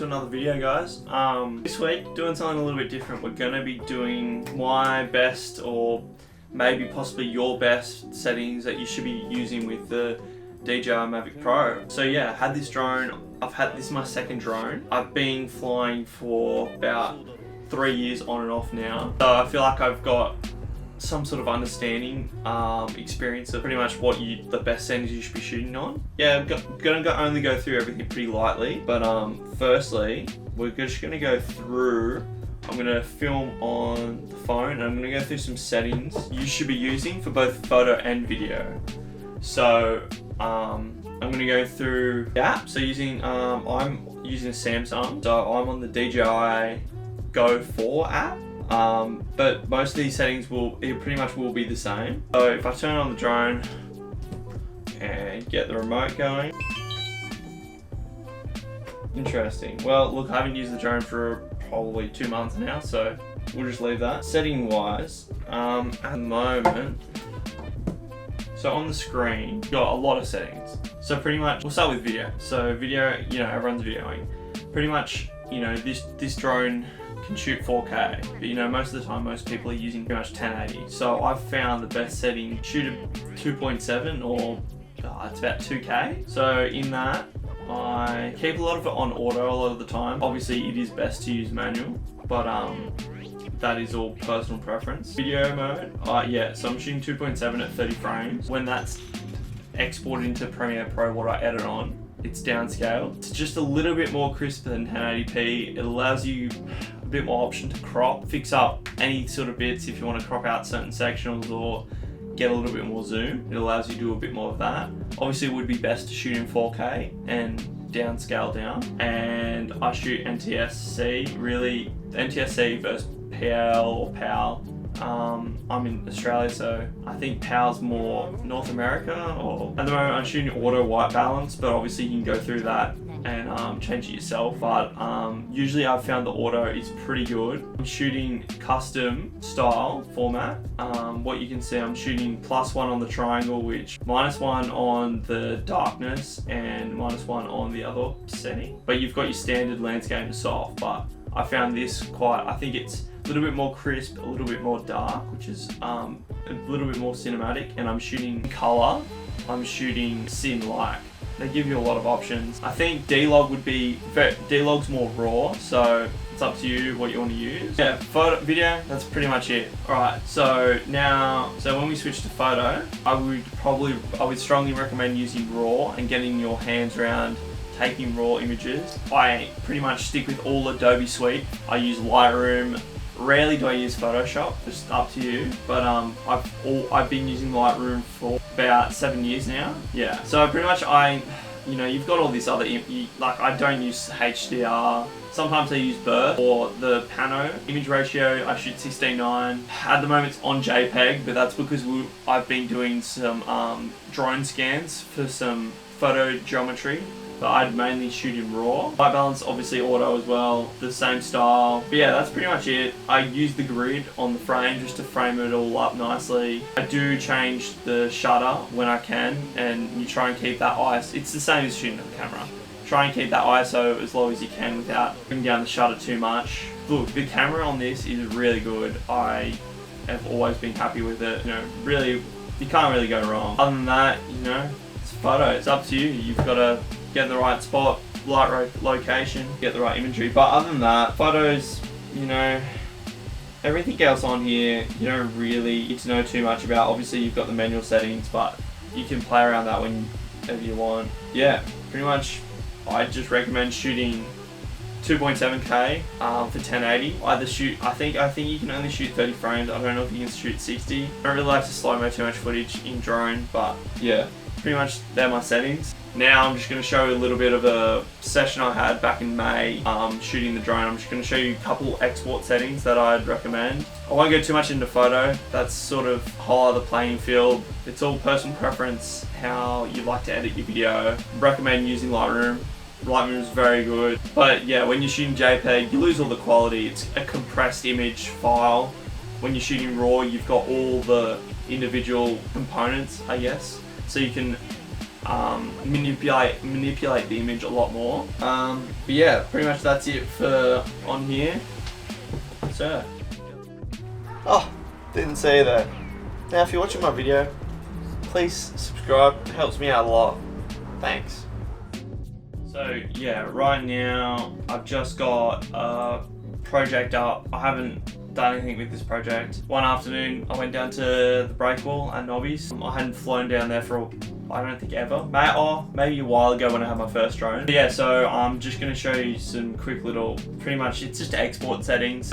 to another video, guys. This week, doing something a little bit different. We're going to be doing my best, or maybe possibly your best settings that you should be using with the DJI Mavic Pro. So yeah, I had this drone. This is my second drone. I've been flying for about 3 years on and off now. So I feel like I've got some sort of understanding, experience of pretty much what the best settings you should be shooting on. Yeah, I'm gonna only go through everything pretty lightly, but firstly, we're just gonna go through. I'm gonna film on the phone, and I'm gonna go through some settings you should be using for both photo and video. So I'm gonna go through the app. So I'm using a Samsung, so I'm on the DJI Go 4 app. But most of these settings pretty much will be the same. So if I turn on the drone and get the remote going. Interesting. Well, look, I haven't used the drone for probably 2 months now, so we'll just leave that. Setting wise, at the moment, so on the screen, you've got a lot of settings. So pretty much, we'll start with video. So video, everyone's videoing. Pretty much, this drone can shoot 4K, but most of the time most people are using pretty much 1080. So I've found the best setting, shoot a 2.7 or it's about 2K. So in that, I keep a lot of it on auto a lot of the time. Obviously it is best to use manual, but that is all personal preference. Video mode, so I'm shooting 2.7 at 30 frames. When that's exported into Premiere Pro, what I edit on, it's downscaled. It's just a little bit more crisp than 1080p. It allows you a bit more option to crop, fix up any sort of bits if you want to crop out certain sectionals or get a little bit more zoom. It allows you to do a bit more of that. Obviously it would be best to shoot in 4K and downscale down. And I shoot NTSC, really, NTSC versus PL or PAL. I'm in Australia, so I think PAL's more North America, or at the moment I'm shooting auto white balance, but obviously you can go through that and change it yourself. But usually I've found the auto is pretty good. I'm shooting custom style format. What you can see, I'm shooting +1 on the triangle, which -1 on the darkness and -1 on the other setting. But you've got your standard landscape and soft, but I found this I think it's a little bit more crisp, a little bit more dark, which is a little bit more cinematic. And I'm shooting color, I'm shooting sim like. They give you a lot of options. I think D-Log's more raw, so it's up to you what you want to use. Yeah, video, that's pretty much it. Alright, so when we switch to photo, I would strongly recommend using RAW and getting your hands around taking raw images. I pretty much stick with all Adobe suite. I use Lightroom. Rarely do I use Photoshop, just up to you. But I've been using Lightroom for about 7 years now. Yeah. So pretty much you've got all this other, I don't use HDR. Sometimes I use Burst or the Pano image ratio. I shoot 16:9. At the moment it's on JPEG, but that's because I've been doing some drone scans for some photo geometry. But I'd mainly shoot in RAW. White balance, obviously auto as well, the same style. But yeah, that's pretty much it. I use the grid on the frame just to frame it all up nicely. I do change the shutter when I can, and you try and keep that ISO. It's the same as shooting on the camera. Try and keep that ISO as low as you can without bringing down the shutter too much. Look, the camera on this is really good. I have always been happy with it. Really, you can't really go wrong. Other than that, it's photo. It's up to you. You've got to get in the right spot, right location, get the right imagery. But other than that, photos, everything else on here, you don't really get to know too much about. Obviously you've got the manual settings, but you can play around that whenever you want. Yeah, pretty much I just recommend shooting 2.7K for 1080. I think you can only shoot 30 frames. I don't know if you can shoot 60. I don't really like to slow-mo too much footage in drone, but yeah, pretty much they're my settings. Now I'm just going to show you a little bit of a session I had back in May shooting the drone. I'm just going to show you a couple export settings that I'd recommend. I won't go too much into photo. That's sort of a whole other playing field. It's all personal preference, how you like to edit your video. Recommend using Lightroom. Lightroom is very good. But yeah, when you're shooting JPEG, you lose all the quality. It's a compressed image file. When you're shooting RAW, you've got all the individual components, I guess. So you can manipulate the image a lot more. But yeah, pretty much that's it for on here. So, oh, didn't say that. Now, if you're watching my video, please subscribe. It helps me out a lot. Thanks. So yeah, right now I've just got a project up. I haven't done anything with this project. One afternoon I went down to the breakwall at Nobby's. I hadn't flown down there for I don't think ever. Maybe a while ago when I had my first drone. But yeah, so I'm just going to show you some quick little, pretty much it's just export settings.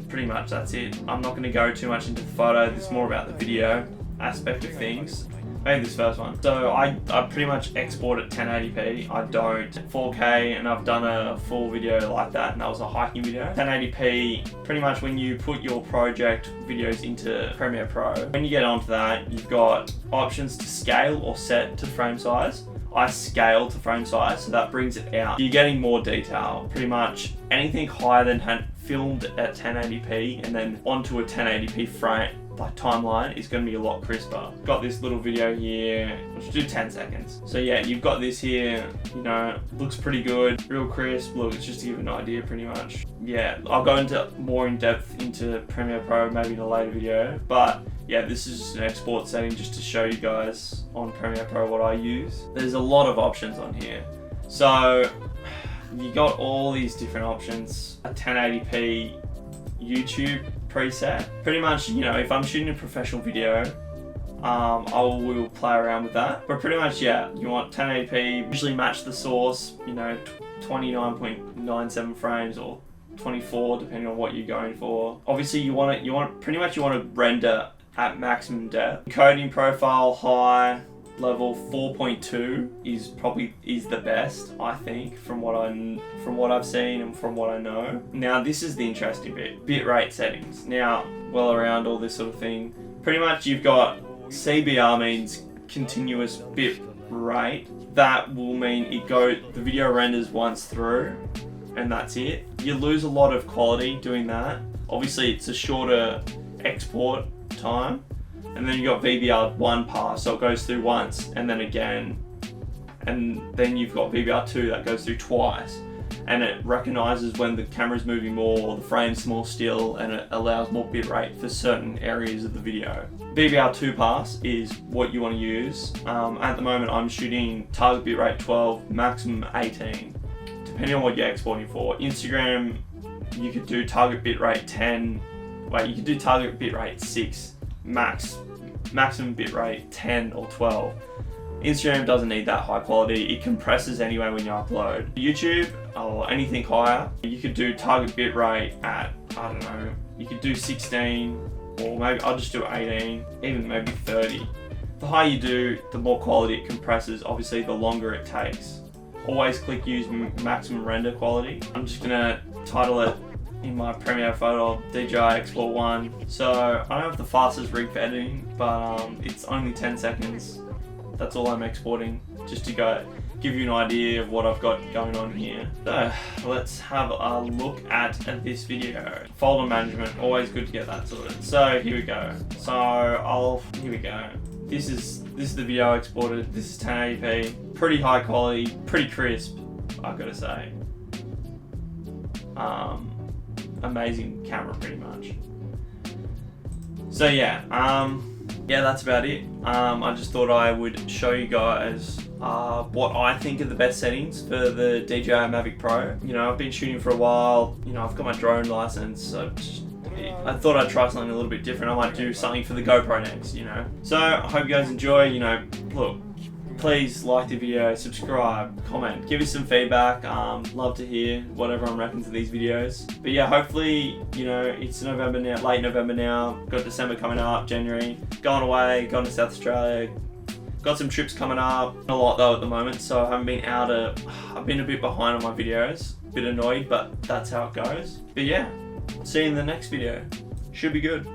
Pretty much that's it. I'm not going to go too much into the photo. This is more about the video aspect of things. Maybe this first one. So I pretty much export at 1080p. I don't 4K, and I've done a full video like that, and that was a hiking video. 1080p, pretty much when you put your project videos into Premiere Pro, when you get onto that, you've got options to scale or set to frame size. I scale to frame size, so that brings it out. You're getting more detail. Pretty much anything higher than filmed at 1080p and then onto a 1080p frame, like timeline, is going to be a lot crisper. Got this little video here, let's do 10 seconds. So yeah, you've got this here, you know, looks pretty good, real crisp. Look, it's just to give an idea pretty much. Yeah, I'll go into more in depth into Premiere Pro maybe in a later video, but yeah, this is just an export setting just to show you guys on Premiere Pro what I use. There's a lot of options on here. So you got all these different options. A 1080p YouTube preset. Pretty much, you know, if I'm shooting a professional video, I will play around with that. But pretty much, yeah, you want 1080p, usually match the source, you know, 29.97 frames or 24 depending on what you're going for. Obviously you want to render at maximum depth. Encoding profile high level 4.2 is the best, I think, from what I've seen and from what I know. Now this is the interesting bit, bitrate settings. Now, well, around all this sort of thing, pretty much you've got CBR means continuous bit rate. That will mean the video renders once through and that's it. You lose a lot of quality doing that. Obviously it's a shorter export time. And then you got VBR 1 pass, so it goes through once and then again. And then you've got VBR 2 that goes through twice. And it recognizes when the camera's moving more or the frame's more still, and it allows more bitrate for certain areas of the video. VBR 2 pass is what you want to use. At the moment I'm shooting target bitrate 12, maximum 18, depending on what you're exporting for. Instagram, you could do target bitrate 10, you could do target bitrate 6, maximum bitrate 10 or 12. Instagram doesn't need that high quality. It compresses anyway when you upload. YouTube or anything higher, you could do target bitrate at, I don't know, you could do 16 or maybe I'll just do 18, even maybe 30. The higher you do, the more quality it compresses. Obviously the longer it takes. Always click use maximum render quality. I'm just gonna title it in my Premiere photo DJI Export 1. So I don't have the fastest rig for editing, but it's only 10 seconds. That's all I'm exporting, just to give you an idea of what I've got going on here. So let's have a look at this video. Folder management, always good to get that sorted. So here we go. Here we go. This is the video I exported. This is 1080p, pretty high quality, pretty crisp, I've got to say. Amazing camera pretty much. So yeah, that's about it. I just thought I would show you guys what I think are the best settings for the DJI Mavic Pro. You know, I've been shooting for a while, you know, I've got my drone license, so I thought I'd try something a little bit different. I might do something for the GoPro next, you know. So I hope you guys enjoy, you know, look, please like the video, subscribe, comment, give us some feedback. Love to hear whatever I'm repping to these videos. But yeah, hopefully, you know, it's November now, late November now. Got December coming up, January. Going away, going to South Australia. Got some trips coming up. Not a lot though at the moment, so I haven't been I've been a bit behind on my videos. A bit annoyed, but that's how it goes. But yeah, see you in the next video. Should be good.